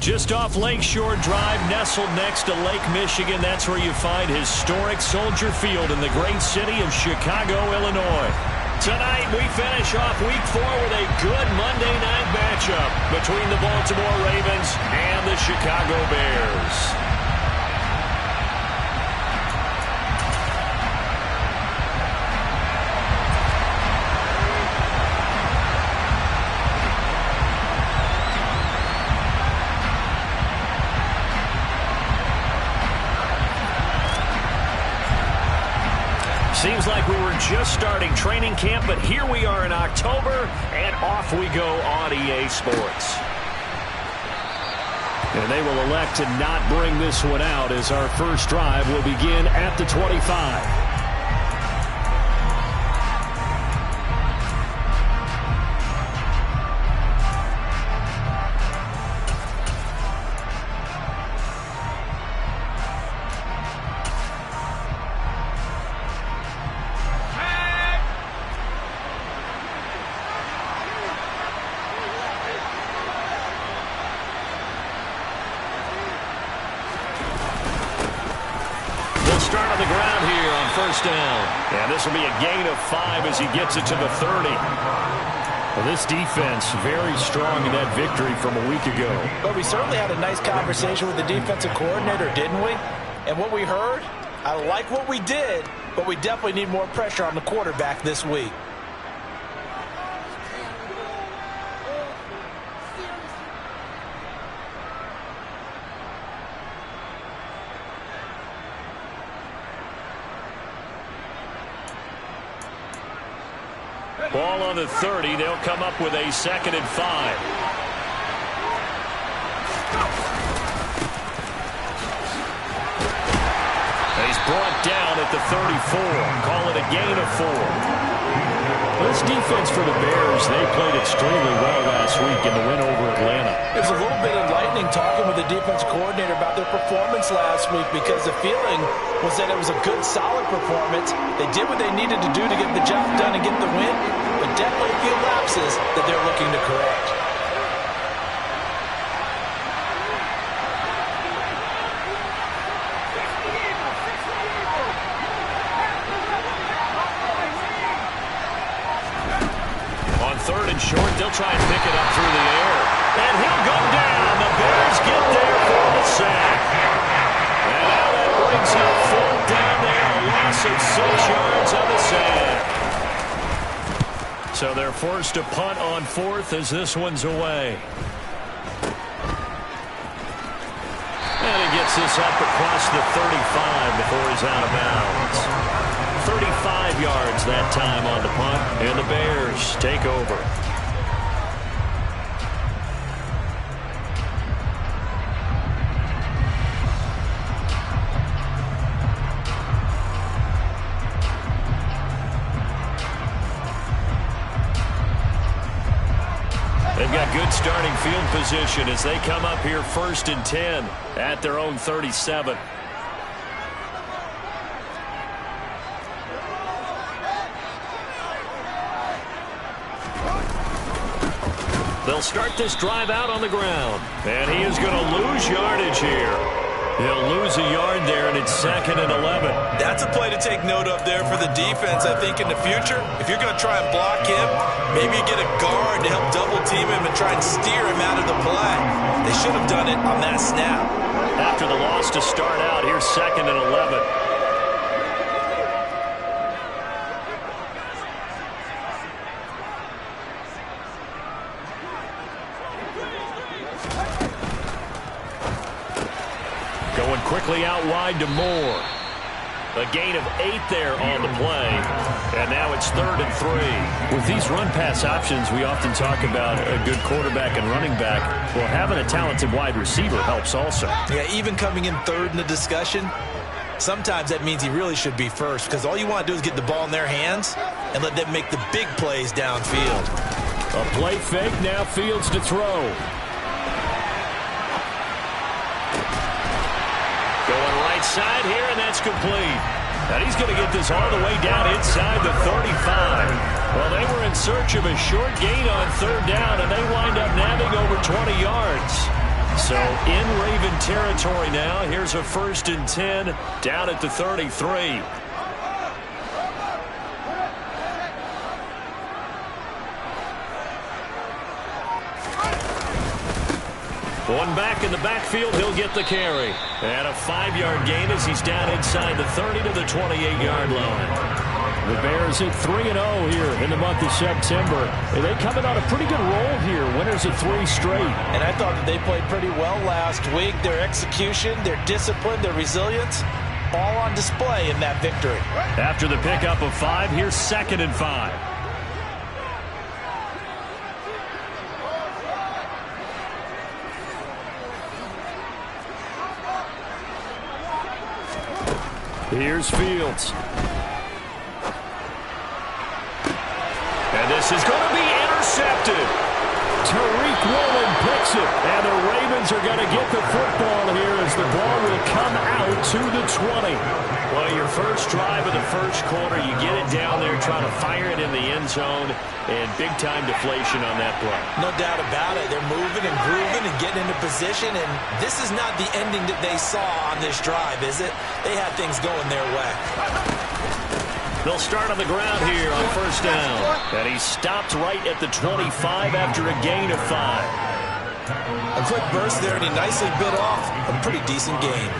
Just off Lakeshore Drive, nestled next to Lake Michigan. That's where you find historic Soldier Field in the great city of Chicago, Illinois. Tonight, we finish off Week 4 with a good Monday night matchup between the Baltimore Ravens and the Chicago Bears. Seems like we were just starting training camp, but here we are in October, and off we go on EA Sports. And they will elect to not bring this one out as our first drive will begin at the 25. Start on the ground here on first down. And this will be a gain of 5 as he gets it to the 30. Well, this defense very strong in that victory from a week ago. But we certainly had a nice conversation with the defensive coordinator, didn't we? And what we heard, I like what we did, but we definitely need more pressure on the quarterback this week. Ball on the 30. They'll come up with a 2nd and 5. He's brought down at the 34. Call it a gain of 4. This defense for the Bears, they played extremely well last week in the win over Atlanta. It was a little bit enlightening talking with the defense coordinator about their performance last week because the feeling was that it was a good, solid performance. They did what they needed to do to get the job done and get the win, but definitely a few lapses that they're looking to correct. Third and short, they'll try and pick it up through the air. And he'll go down. The Bears get there for the sack. And now that brings up 4th down there. A loss of 6 yards on the sack. So they're forced to punt on 4th as this one's away. And he gets this up across the 35 before he's out of bounds. 35 yards that time on the punt, and the Bears take over. They've got good starting field position as they come up here 1st and 10 at their own 37. They'll start this drive out on the ground. And he is going to lose yardage here. He'll lose a yard there, and it's 2nd and 11. That's a play to take note of there for the defense, I think, in the future. If you're going to try and block him, maybe you get a guard to help double-team him and try and steer him out of the play. They should have done it on that snap. After the loss to start out, here's 2nd and 11. Going quickly out wide to Moore. A gain of 8 there on the play. And now it's 3rd and 3. With these run-pass options, we often talk about a good quarterback and running back. Well, having a talented wide receiver helps also. Yeah, even coming in 3rd in the discussion, sometimes that means he really should be first because all you want to do is get the ball in their hands and let them make the big plays downfield. A play fake, now Fields to throw. Going right side here, and that's complete. And he's going to get this all the way down inside the 35. Well, they were in search of a short gain on 3rd down, and they wind up nabbing over 20 yards. So in Raven territory now. Here's a 1st and 10 down at the 33. One back in the backfield, he'll get the carry. And a 5-yard gain as he's down inside the 30 to the 28-yard line. The Bears at 3-0 here in the month of September. And they coming on a pretty good roll here. Winners of 3 straight. And I thought that they played pretty well last week. Their execution, their discipline, their resilience, all on display in that victory. After the pickup of 5, here's 2nd and 5. Here's Fields. And this is going to be intercepted. Tariq Woolen picks it. And the Ravens are going to get the football here as the ball will come out to the 20. Well, your first drive of the first quarter, you get it down there, trying to fire it in the end zone, and big-time deflation on that play. No doubt about it. They're moving and grooving and getting into position, and this is not the ending that they saw on this drive, is it? They had things going their way. They'll start on the ground here on 1st down. And he stopped right at the 25 after a gain of 5. A quick burst there, and he nicely bit off a pretty decent gain.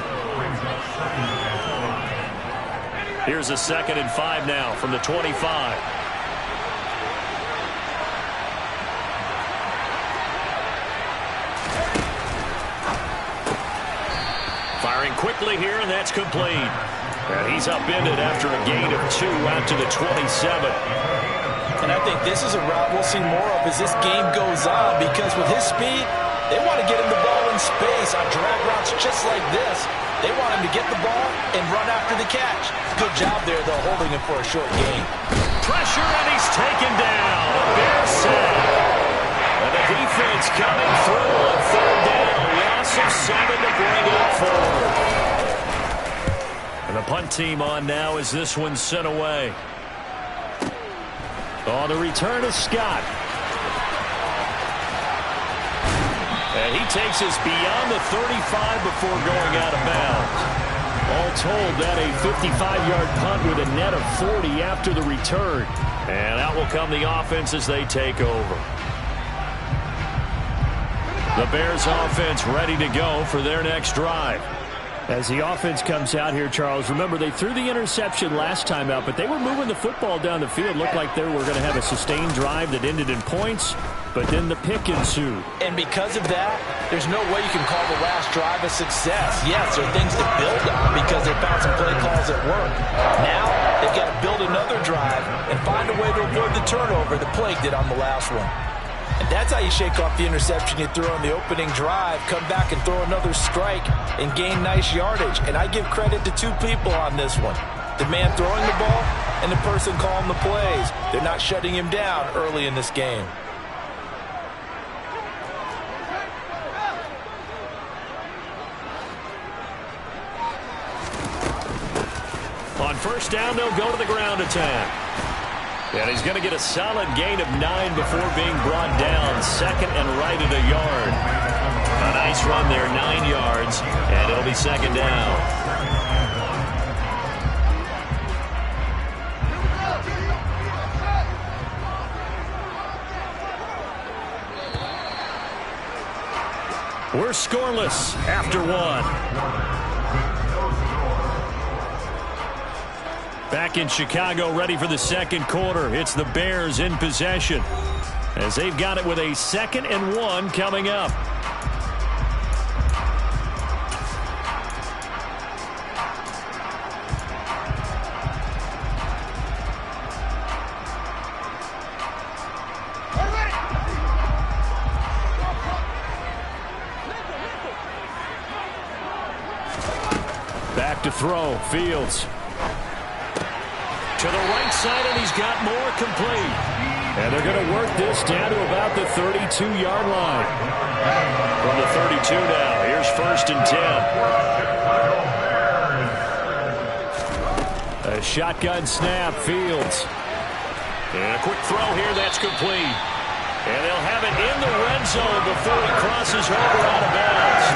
Here's a 2nd and 5 now from the 25. Firing quickly here, and that's complete. And he's upended after a gain of 2 out to the 27. And I think this is a route we'll see more of as this game goes on, because with his speed, they want to get him the ball in space on drag routes just like this. They want him to get the ball and run after the catch. Good job there, though, holding him for a short gain. Pressure, and he's taken down. A Bears sack. And the defense coming through on 3rd down. Loss of 7 to bring it forward. And the punt team on now as this one's sent away. On the return is Scott. And he takes us beyond the 35 before going out of bounds. All told, that a 55-yard punt with a net of 40 after the return. And out will come the offense as they take over. The Bears offense ready to go for their next drive. As the offense comes out here, Charles, remember they threw the interception last time out, but they were moving the football down the field. Looked like they were going to have a sustained drive that ended in points, but then the pick ensued. And because of that, there's no way you can call the last drive a success. Yes, there are things to build on because they found some play calls that work. Now, they've got to build another drive and find a way to avoid the turnover the Plague did on the last one. And that's how you shake off the interception you threw on the opening drive, come back and throw another strike and gain nice yardage. And I give credit to 2 people on this one. The man throwing the ball and the person calling the plays. They're not shutting him down early in this game. On 1st down, they'll go to the ground attack. And he's going to get a solid gain of 9 before being brought down. 2nd and right at a yard. A nice run there, 9 yards, and it'll be 2nd down. We're scoreless after 1. Back in Chicago, ready for the 2nd quarter. It's the Bears in possession as they've got it with a 2nd and 1 coming up. Back to throw, Fields. To the right side, and he's got more complete. And they're going to work this down to about the 32-yard line. From the 32 now, here's 1st and 10. A shotgun snap, Fields. And a quick throw here, that's complete. And they'll have it in the red zone before he crosses over out of bounds.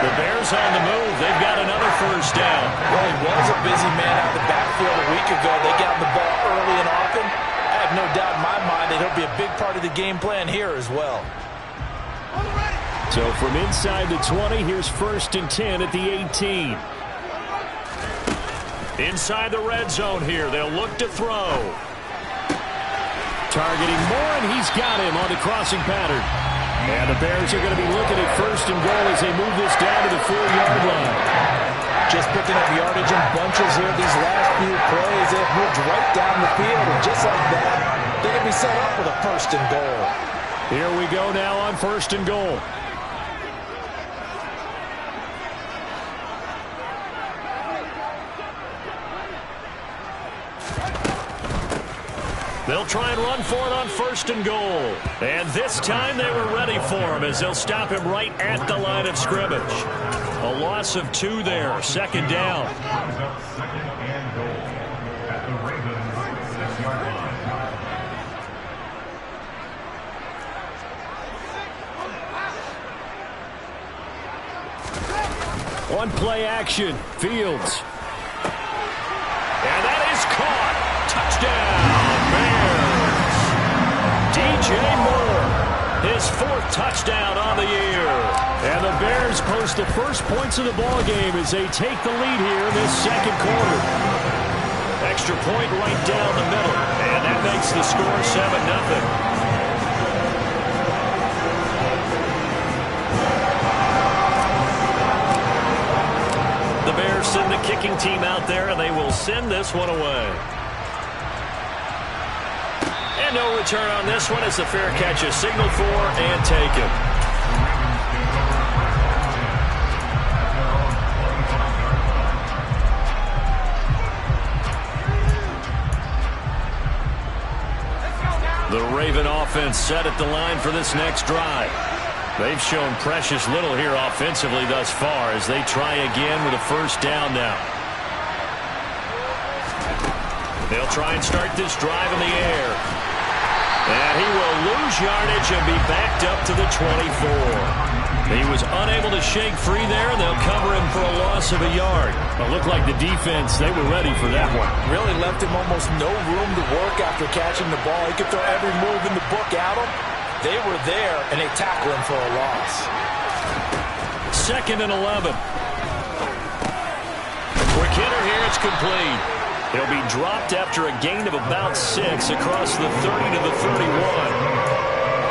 The Bears on the move. They've got another first down. Well, he was a busy man out of the backfield a week ago. They got the ball early and often. I have no doubt in my mind that he'll be a big part of the game plan here as well. So from inside the 20, here's 1st and 10 at the 18. Inside the red zone here. They'll look to throw. Targeting Moore, and he's got him on the crossing pattern. And the Bears are going to be looking at 1st and goal as they move this down to the 4-yard line. Just picking up yardage in bunches here these last few plays. They've moved right down the field, and just like that, they're going to be set up with a 1st and goal. Here we go now on 1st and goal. They'll try and run for it on 1st and goal. And this time they were ready for him as they'll stop him right at the line of scrimmage. A loss of 2 there. 2nd down. One play action. Fields. And that is caught. Touchdown. DJ Moore, his 4th touchdown on the year. And the Bears post the first points of the ball game as they take the lead here in this 2nd quarter. Extra point right down the middle, and that makes the score 7-0. The Bears send the kicking team out there, and they will send this one away. And no return on this one as the fair catch is signaled for and taken. The Raven offense set at the line for this next drive. They've shown precious little here offensively thus far as they try again with a 1st down now. They'll try and start this drive in the air. And he will lose yardage and be backed up to the 24. He was unable to shake free there, and they'll cover him for a loss of a yard. It looked like the defense, they were ready for that one. Really left him almost no room to work after catching the ball. He could throw every move in the book at him. They were there, and they tackled him for a loss. 2nd and 11. Quick hitter here, it's complete. He'll be dropped after a gain of about 6 across the 30 to the 31.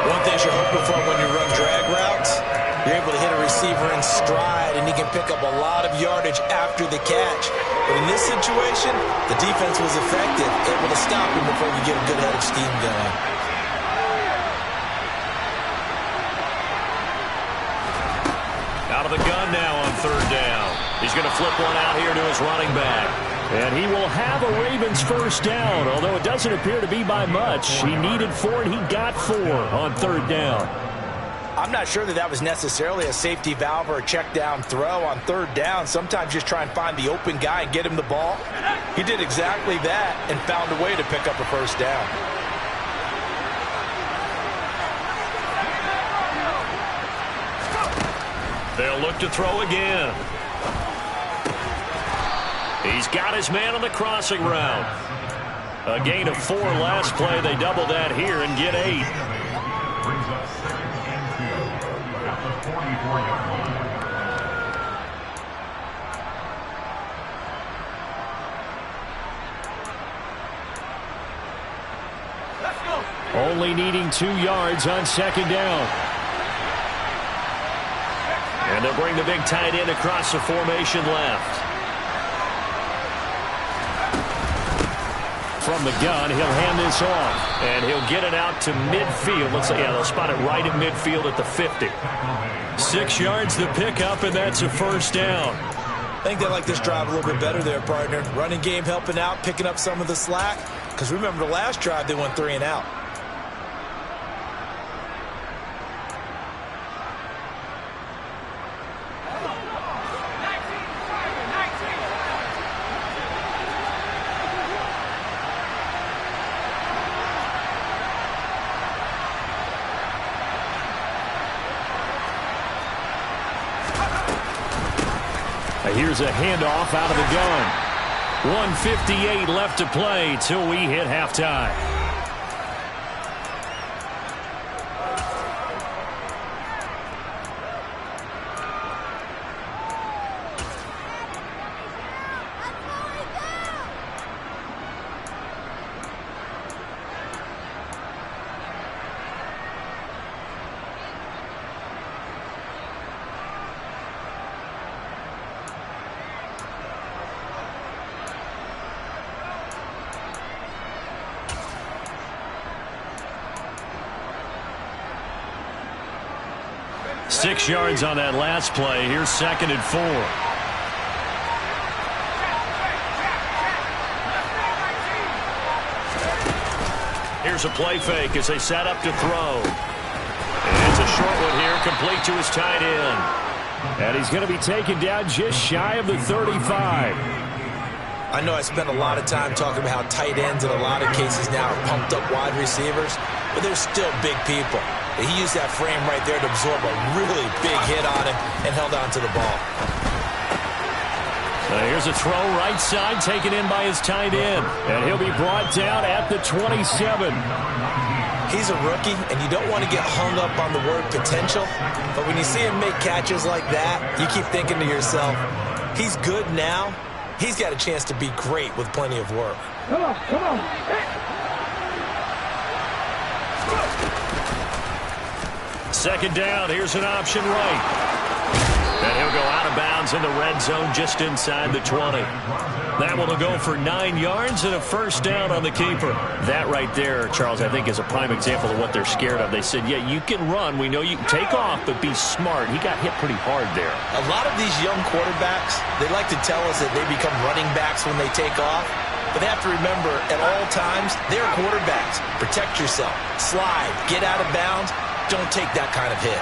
One thing you're hoping for when you run drag routes, you're able to hit a receiver in stride, and he can pick up a lot of yardage after the catch. But in this situation, the defense was effective, able to stop him before we get a good head of steam going. Out of the gun now on 3rd down. He's going to flip one out here to his running back. And he will have a Ravens 1st down, although it doesn't appear to be by much. He needed 4, and he got 4 on 3rd down. I'm not sure that was necessarily a safety valve or a check down throw on 3rd down. Sometimes just try and find the open guy and get him the ball. He did exactly that and found a way to pick up a 1st down. They'll look to throw again. He's got his man on the crossing route. A gain of 4 last play. They double that here and get 8. Only needing 2 yards on 2nd down. And they'll bring the big tight end across the formation left. From the gun, he'll hand this off, and he'll get it out to midfield. Let's say, yeah, they'll spot it right at midfield at the 50. 6 yards to pick up, and that's a 1st down. I think they like this drive a little bit better there, partner. Running game helping out, picking up some of the slack. Because remember the last drive, they went 3 and out. Here's a handoff out of the gun. 1:58 left to play till we hit halftime. Six yards on that last play. Here's 2nd and 4. Here's a play fake as they set up to throw. And it's a short one here, complete to his tight end. And he's going to be taken down just shy of the 35. I know I spent a lot of time talking about how tight ends in a lot of cases now are pumped up wide receivers, but they're still big people. He used that frame right there to absorb a really big hit on him and held on to the ball. Here's a throw right side taken in by his tight end. And he'll be brought down at the 27. He's a rookie, and you don't want to get hung up on the word potential. But when you see him make catches like that, you keep thinking to yourself, he's good now. He's got a chance to be great with plenty of work. Come on, come on. Second down, here's an option right. And he'll go out of bounds in the red zone just inside the 20. That one will go for 9 yards and a first down on the keeper. That right there, Charles, I think is a prime example of what they're scared of. They said, yeah, you can run. We know you can take off, but be smart. He got hit pretty hard there. A lot of these young quarterbacks, they like to tell us that they become running backs when they take off. But they have to remember, at all times, they're quarterbacks. Protect yourself. Slide. Get out of bounds. Don't take that kind of hit.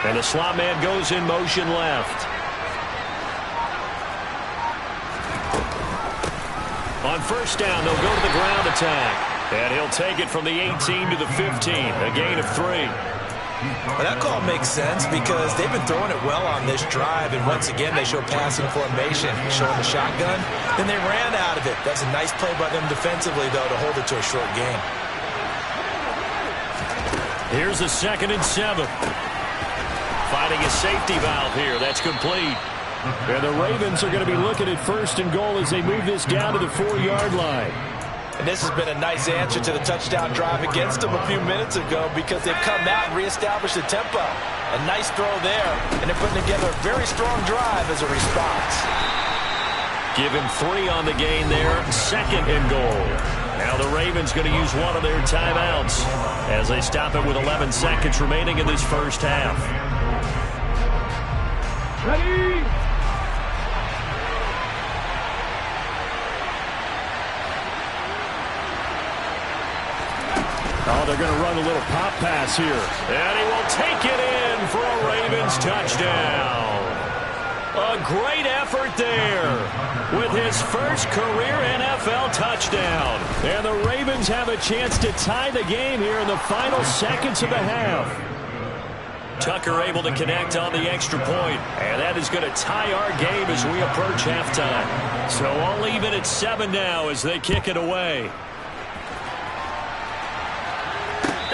And the slot man goes in motion left. On first down, they'll go to the ground attack. And he'll take it from the 18 to the 15, a gain of 3. Well, that call makes sense because they've been throwing it well on this drive, and once again they show passing formation, showing the shotgun. Then they ran out of it. That's a nice play by them defensively, though, to hold it to a short gain. Here's the 2nd and 7. Finding a safety valve here. That's complete. And the Ravens are going to be looking at 1st and goal as they move this down to the 4-yard line. And this has been a nice answer to the touchdown drive against them a few minutes ago because they've come out and reestablished the tempo. A nice throw there, and they're putting together a very strong drive as a response. Give him 3 on the gain there. 2nd and goal. Now the Ravens going to use one of their timeouts as they stop it with 11 seconds remaining in this first half. Ready? Oh, they're going to run a little pop pass here. And he will take it in for a Ravens touchdown. A great effort there with his first career NFL touchdown. And the Ravens have a chance to tie the game here in the final seconds of the half. Tucker able to connect on the extra point. And that is going to tie our game as we approach halftime. So all even at 7 now as they kick it away.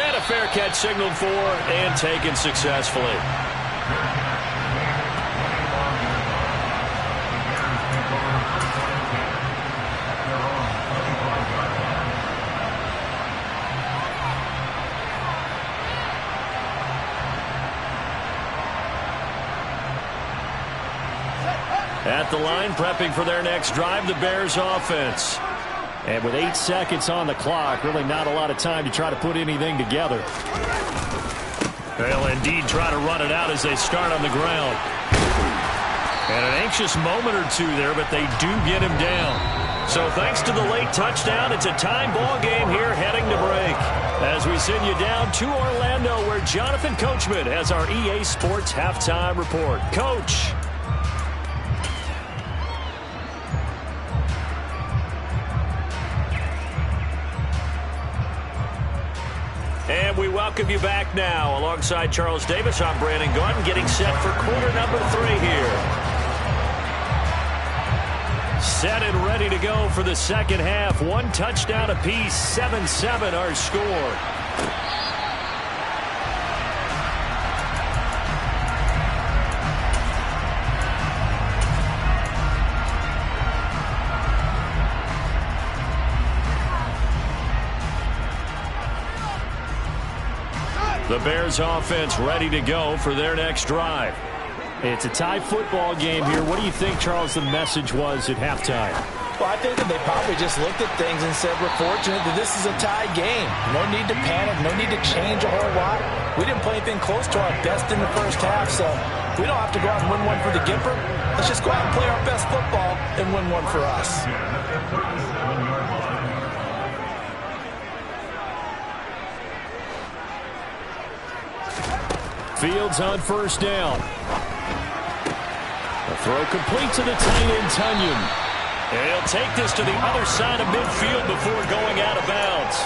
And a fair catch signaled for and taken successfully. At the line, prepping for their next drive, the Bears offense. And with 8 seconds on the clock, really not a lot of time to try to put anything together. They'll indeed try to run it out as they start on the ground. And an anxious moment or two there, but they do get him down. So thanks to the late touchdown, it's a time ball game here heading to break. As we send you down to Orlando, where Jonathan Coachman has our EA Sports halftime report. Coach. And we welcome you back now. Alongside Charles Davis, I'm Brandon Gordon, getting set for quarter number 3 here. Set and ready to go for the second half. 1 touchdown apiece, 7-7 our score. The Bears offense ready to go for their next drive. It's a tie football game here. What do you think, Charles, the message was at halftime? Well, I think that they probably just looked at things and said, we're fortunate that this is a tie game. No need to panic. No need to change a whole lot. We didn't play anything close to our best in the first half, so we don't have to go out and win one for the Gipper. Let's just go out and play our best football and win one for us. Fields on first down. A throw complete to the tight end, Tunyon. And he'll take this to the other side of midfield before going out of bounds.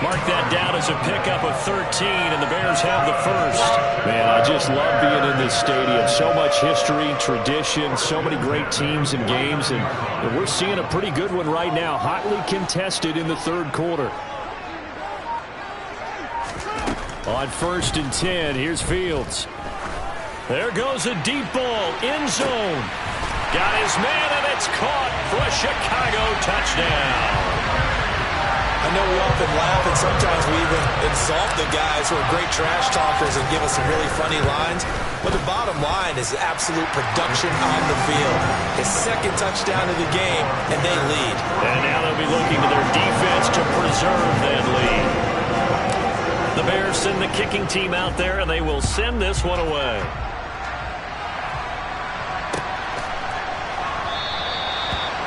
Mark that down as a pickup of 13, and the Bears have the first. Man, I just love being in this stadium. So much history, tradition, so many great teams and games, and we're seeing a pretty good one right now, hotly contested in the third quarter. On first and 10, here's Fields. There goes a deep ball, end zone. Got his man, and it's caught for a Chicago touchdown. I know we often laugh, and sometimes we even insult the guys who are great trash talkers and give us some really funny lines. But the bottom line is absolute production on the field. His second touchdown of the game, and they lead. And now they'll be looking to their defense to preserve that lead. The Bears send the kicking team out there, and they will send this one away.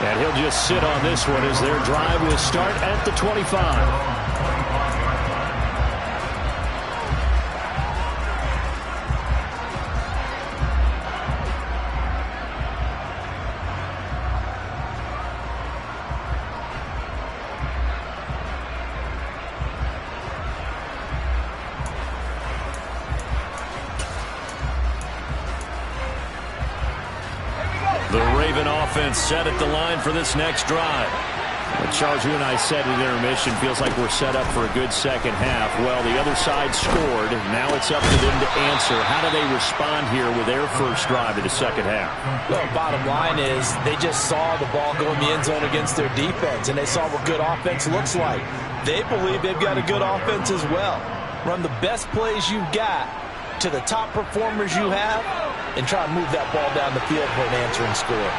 And he'll just sit on this one as their drive will start at the 25. Offense set at the line for this next drive. Well, Charles, you and I said at intermission, feels like we're set up for a good second half. Well, the other side scored. Now it's up to them to answer. How do they respond here with their first drive of the second half? Well, bottom line is they just saw the ball go in the end zone against their defense, and they saw what good offense looks like. They believe they've got a good offense as well. Run the best plays you've got to the top performers you have, and try to move that ball down the field for an answering score.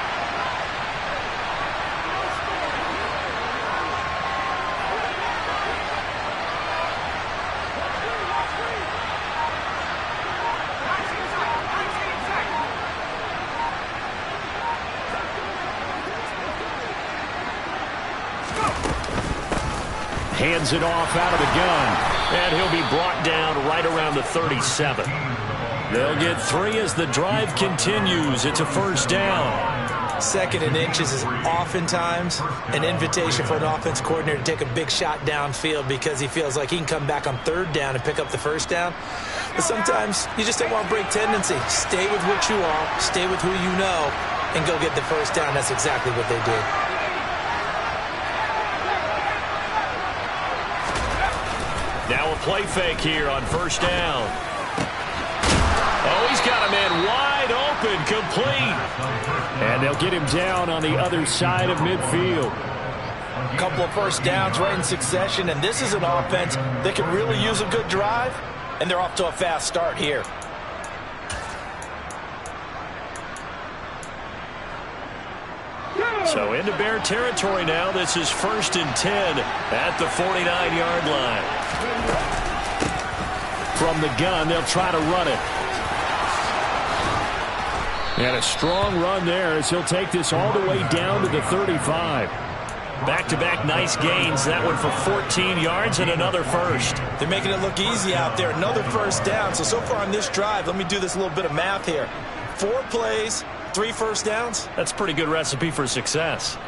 Hands it off out of the gun, and he'll be brought down right around the 37. They'll get 3 as the drive continues. It's a first down. Second and inches is oftentimes an invitation for an offense coordinator to take a big shot downfield because he feels like he can come back on third down and pick up the first down. But sometimes you just don't want to break tendency. Stay with what you are, stay with who you know, and go get the first down. That's exactly what they did. Now a play fake here on first down. Oh, he's got a man wide open, complete. And they'll get him down on the other side of midfield. A couple of first downs right in succession, and this is an offense that can really use a good drive, and they're off to a fast start here. So into Bear territory now. This is first and 10 at the 49-yard line. From the gun, they'll try to run it. And a strong run there as he'll take this all the way down to the 35. Back-to-back nice gains. That one for 14 yards and another first. They're making it look easy out there. Another first down. So far on this drive, let me do this little bit of math here. 4 plays, 3 first downs. That's a pretty good recipe for success.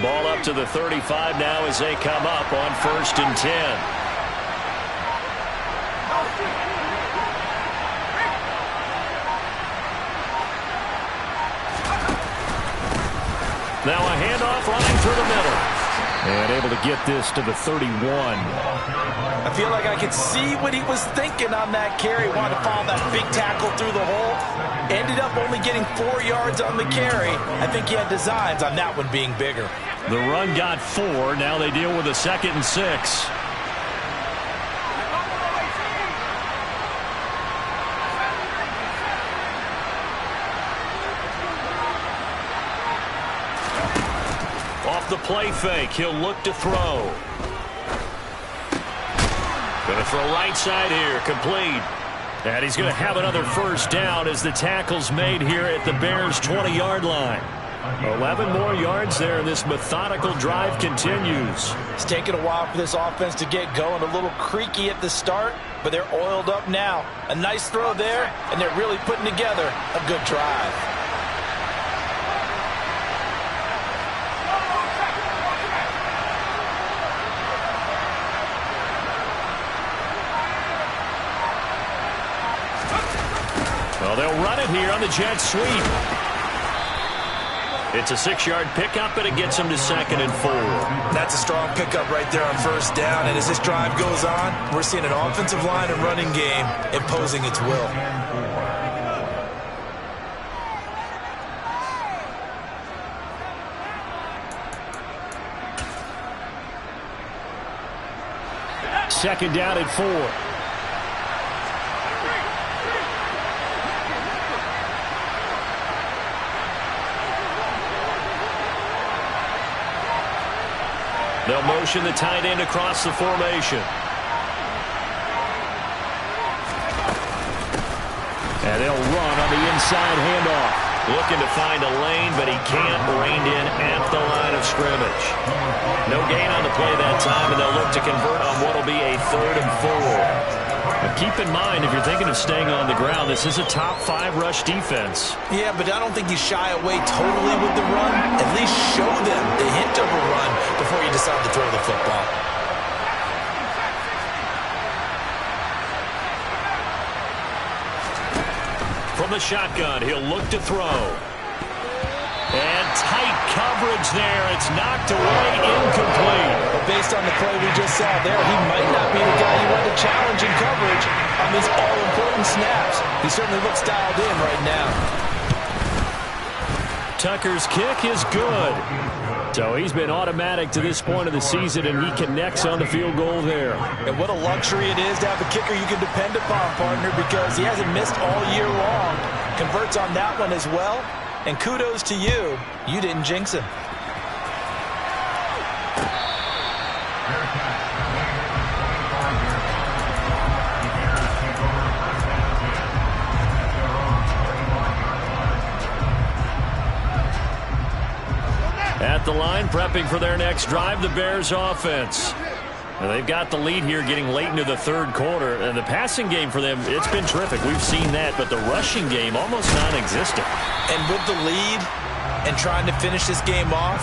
Ball up to the 35 now as they come up on 1st and 10. Now a handoff running through the middle. And able to get this to the 31. I feel like I could see what he was thinking on that carry. Wanted to follow that big tackle through the hole. Ended up only getting 4 yards on the carry. I think he had designs on that one being bigger. The run got 4. Now they deal with a 2nd and 6. Off the play fake, he'll look to throw. Going to throw right side here, complete. And he's going to have another 1st down as the tackle's made here at the Bears' 20-yard line. 11 more yards there, and this methodical drive continues. It's taken a while for this offense to get going. A little creaky at the start, but they're oiled up now. A nice throw there, and they're really putting together a good drive. Well, they'll run it here on the jet sweep. It's a 6-yard pickup, and it gets him to 2nd and 4. That's a strong pickup right there on 1st down. And as this drive goes on, we're seeing an offensive line and running game imposing its will. Second down at 4. They'll motion the tight end across the formation. And they'll run on the inside handoff. Looking to find a lane, but he can't. Reined in at the line of scrimmage. No gain on the play that time, and they'll look to convert on what will be a 3rd and 4. Now keep in mind, if you're thinking of staying on the ground, this is a top 5 rush defense. Yeah, but I don't think you shy away totally with the run. At least show them the hint of a run before you decide to throw the football. From the shotgun, he'll look to throw. And tight coverage there. It's knocked away, incomplete. But based on the play we just saw there, he might not be the guy you want to challenge in coverage on these all-important snaps. He certainly looks dialed in right now. Tucker's kick is good. So he's been automatic to this point of the season, and he connects on the field goal there. And what a luxury it is to have a kicker you can depend upon, partner, because he hasn't missed all year long. Converts on that one as well. And kudos to you. You didn't jinx him. At the line, prepping for their next drive, the Bears offense. And they've got the lead here getting late into the 3rd quarter. And the passing game for them, it's been terrific. We've seen that, but the rushing game almost non-existent. And with the lead and trying to finish this game off,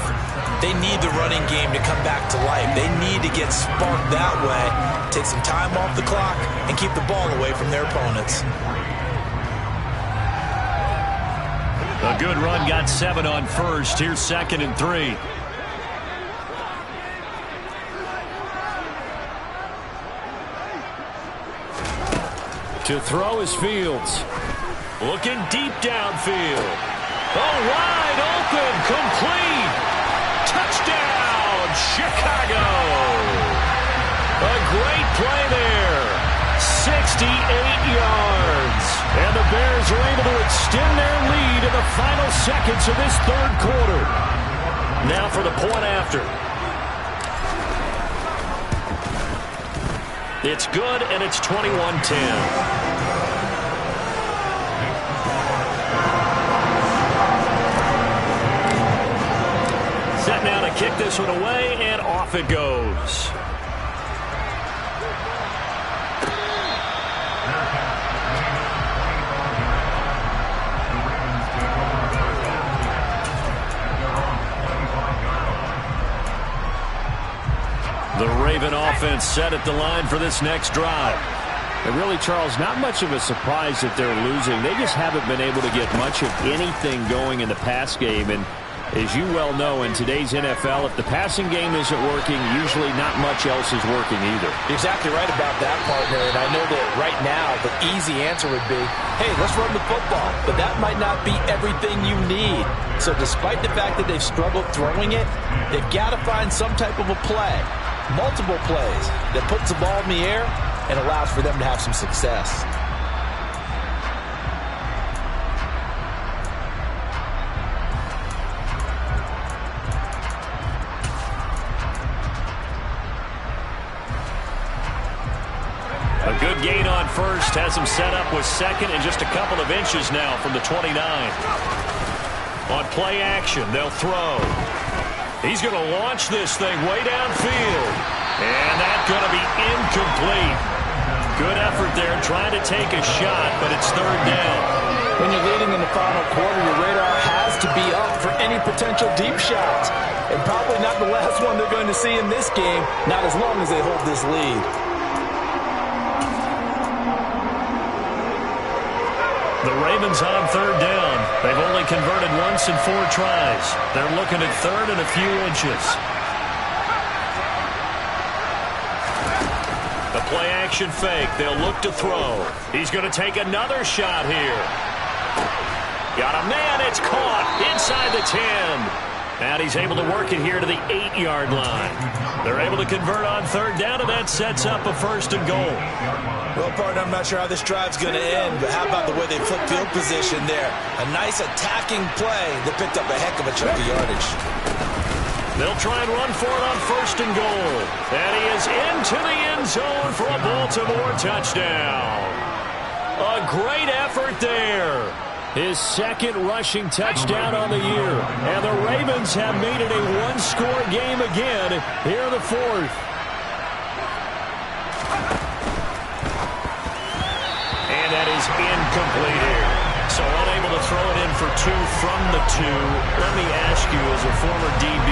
they need the running game to come back to life. They need to get sparked that way, take some time off the clock, and keep the ball away from their opponents. A good run got 7 on 1st. Here's 2nd and 3. To throw is Fields. Looking deep downfield. Oh, wide open, complete. Touchdown, Chicago. A great play there. 68 yards. And the Bears are able to extend their lead in the final seconds of this 3rd quarter. Now for the point after. It's good, and it's 21-10. Set now to kick this one away, and off it goes. Raven offense set at the line for this next drive. And really, Charles, not much of a surprise that they're losing. They just haven't been able to get much of anything going in the pass game. And as you well know, in today's NFL, if the passing game isn't working, usually not much else is working either. You're exactly right about that, partner. And I know that right now the easy answer would be, hey, let's run the football. But that might not be everything you need. So despite the fact that they've struggled throwing it, they've got to find some type of a play, multiple plays, that puts the ball in the air and allows for them to have some success. A good gain on first has him set up with second and just a couple of inches now from the 29. On play action, they'll throw. He's going to launch this thing way downfield. And that's going to be incomplete. Good effort there trying to take a shot, but it's third down. When you're leading in the final quarter, your radar has to be up for any potential deep shots. And probably not the last one they're going to see in this game, not as long as they hold this lead. The Ravens on third down. They've only converted once in 4 tries. They're looking at third and a few inches. The play-action fake. They'll look to throw. He's going to take another shot here. Got a man. It's caught inside the 10. And he's able to work it here to the 8-yard line. They're able to convert on third down, and that sets up a first and goal. Well, partner, I'm not sure how this drive's going to end, but how about the way they flip field position there? A nice attacking play that picked up a heck of a chunk of yardage. They'll try and run for it on first and goal. And he is into the end zone for a Baltimore touchdown. A great effort there. His second rushing touchdown on the year. And the Ravens have made it a one-score game again here in the fourth. And that is incomplete here. So unable to throw it in for 2 from the 2. Let me ask you, as a former DB,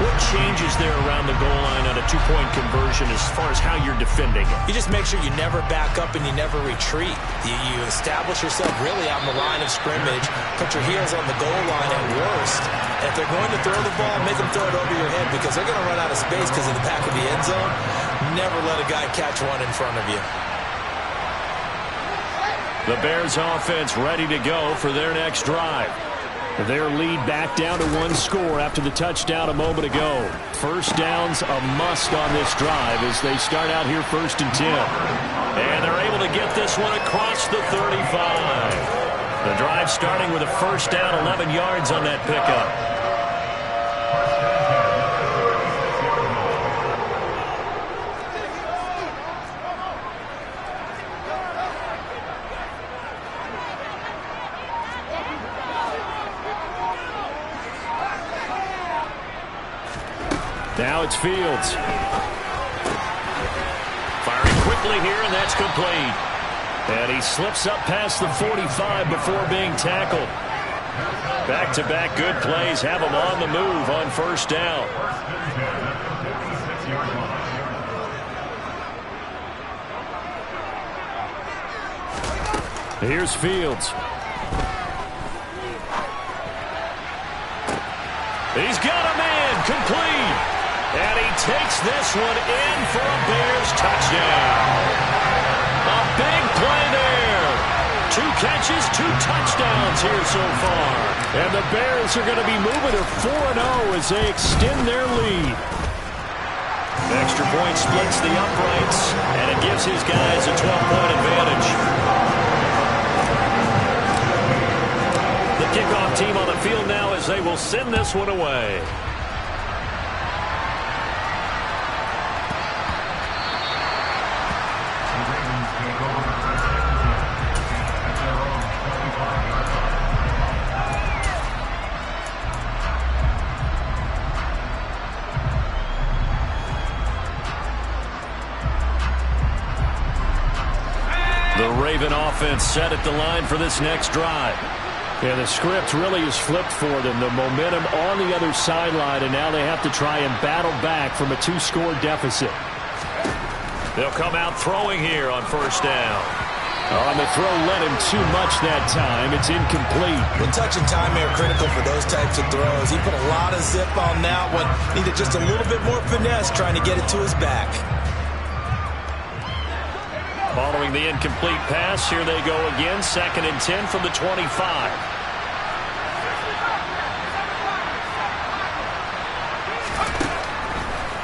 what changes there around the goal line on a 2-point conversion as far as how you're defending it? You just make sure you never back up and you never retreat. You establish yourself really on the line of scrimmage, put your heels on the goal line at worst. And if they're going to throw the ball, make them throw it over your head because they're going to run out of space because of the back of the end zone. Never let a guy catch one in front of you. The Bears offense ready to go for their next drive. Their lead back down to 1 score after the touchdown a moment ago. First down's a must on this drive as they start out here first and 10. And they're able to get this one across the 35. The drive starting with a first down, 11 yards on that pickup. Now it's Fields. Firing quickly here, and that's complete. And he slips up past the 45 before being tackled. Back-to-back good plays have him on the move on first down. Here's Fields. He's got a man, complete. And he takes this one in for a Bears touchdown. A big play there. 2 catches, 2 touchdowns here so far. And the Bears are going to be moving to 4-0 as they extend their lead. Extra point splits the uprights, and it gives his guys a 12-point advantage. The kickoff team on the field now as they will send this one away. The Raven offense set at the line for this next drive. Yeah, the script really is flipped for them. The momentum on the other sideline, and now they have to try and battle back from a 2-score deficit. They'll come out throwing here on first down. On the throw, led him too much that time. It's incomplete. The touch and timing are critical for those types of throws. He put a lot of zip on that one. Needed just a little bit more finesse trying to get it to his back. Following the incomplete pass, here they go again. 2nd and 10 from the 25.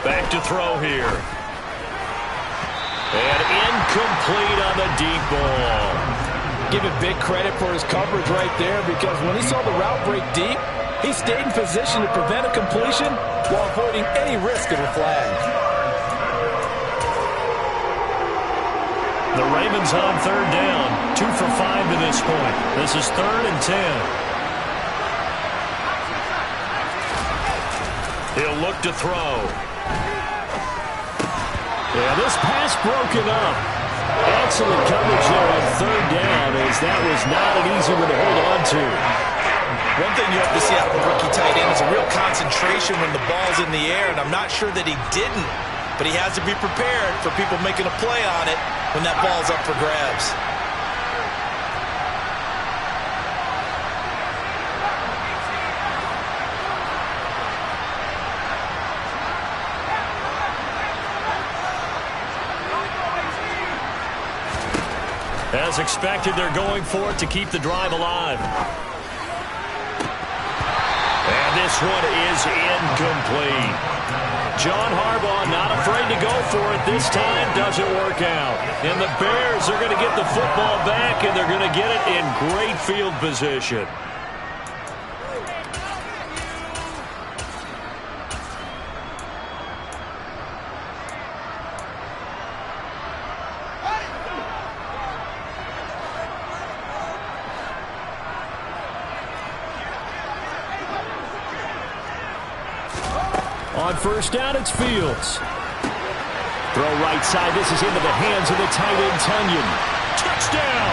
Back to throw here. And incomplete on the deep ball. Give him big credit for his coverage right there, because when he saw the route break deep, he stayed in position to prevent a completion while avoiding any risk of a flag. The Ravens on 3rd down. 2 for 5 to this point. This is 3rd and 10. He'll look to throw. Yeah, this pass broken up. Excellent coverage there on 3rd down, as that was not an easy one to hold on to. One thing you have to see out of a rookie tight end is a real concentration when the ball's in the air, and I'm not sure that he didn't, but he has to be prepared for people making a play on it when that ball's up for grabs. As expected, they're going for it to keep the drive alive. And this one is incomplete. John Harbaugh not afraid to go for it this time. Doesn't work out. And the Bears are going to get the football back, and they're going to get it in great field position. On first down, it's Fields. Throw right side. This is into the hands of the tight end, Tunyon. Touchdown!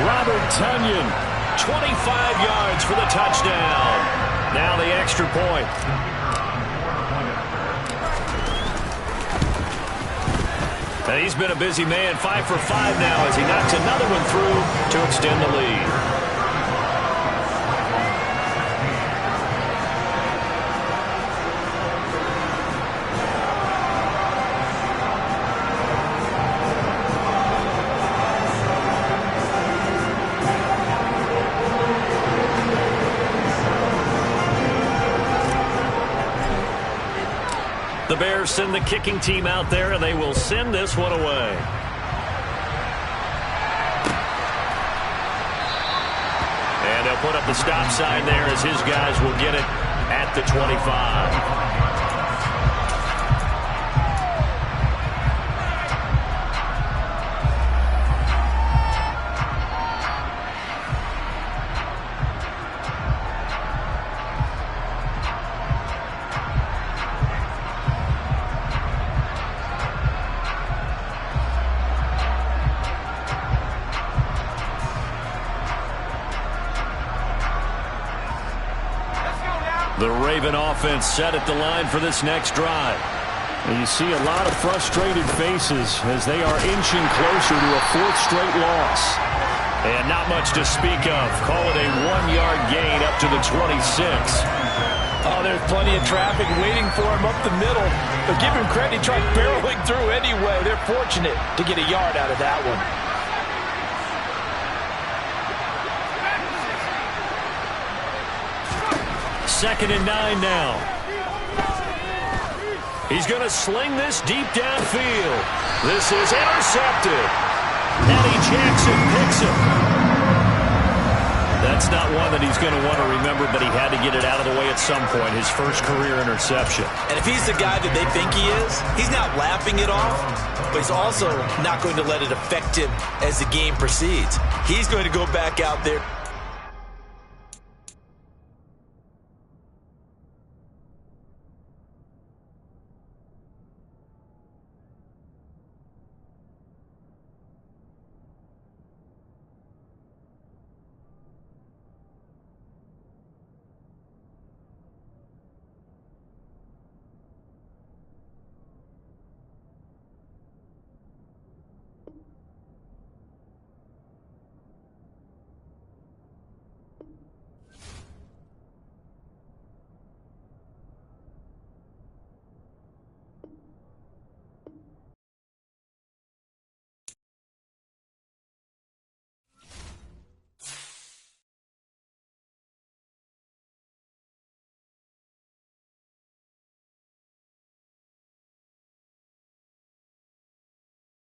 Robert Tunyon. 25 yards for the touchdown. Now the extra point. And he's been a busy man. 5 for 5 now as he knocks another one through to extend the lead. The Bears send the kicking team out there, and they will send this one away. And they'll put up the stop sign there as his guys will get it at the 25. The Raven offense set at the line for this next drive. And you see a lot of frustrated faces as they are inching closer to a 4th straight loss. And not much to speak of. Call it a 1-yard gain up to the 26. Oh, there's plenty of traffic waiting for him up the middle. But give him credit, he tried barreling through anyway. They're fortunate to get a yard out of that one. 2nd and 9 now. He's going to sling this deep downfield. This is intercepted. Eddie Jackson picks it. That's not one that he's going to want to remember, but he had to get it out of the way at some point. His first career interception. And if he's the guy that they think he is, he's not laughing it off, but he's also not going to let it affect him as the game proceeds. He's going to go back out there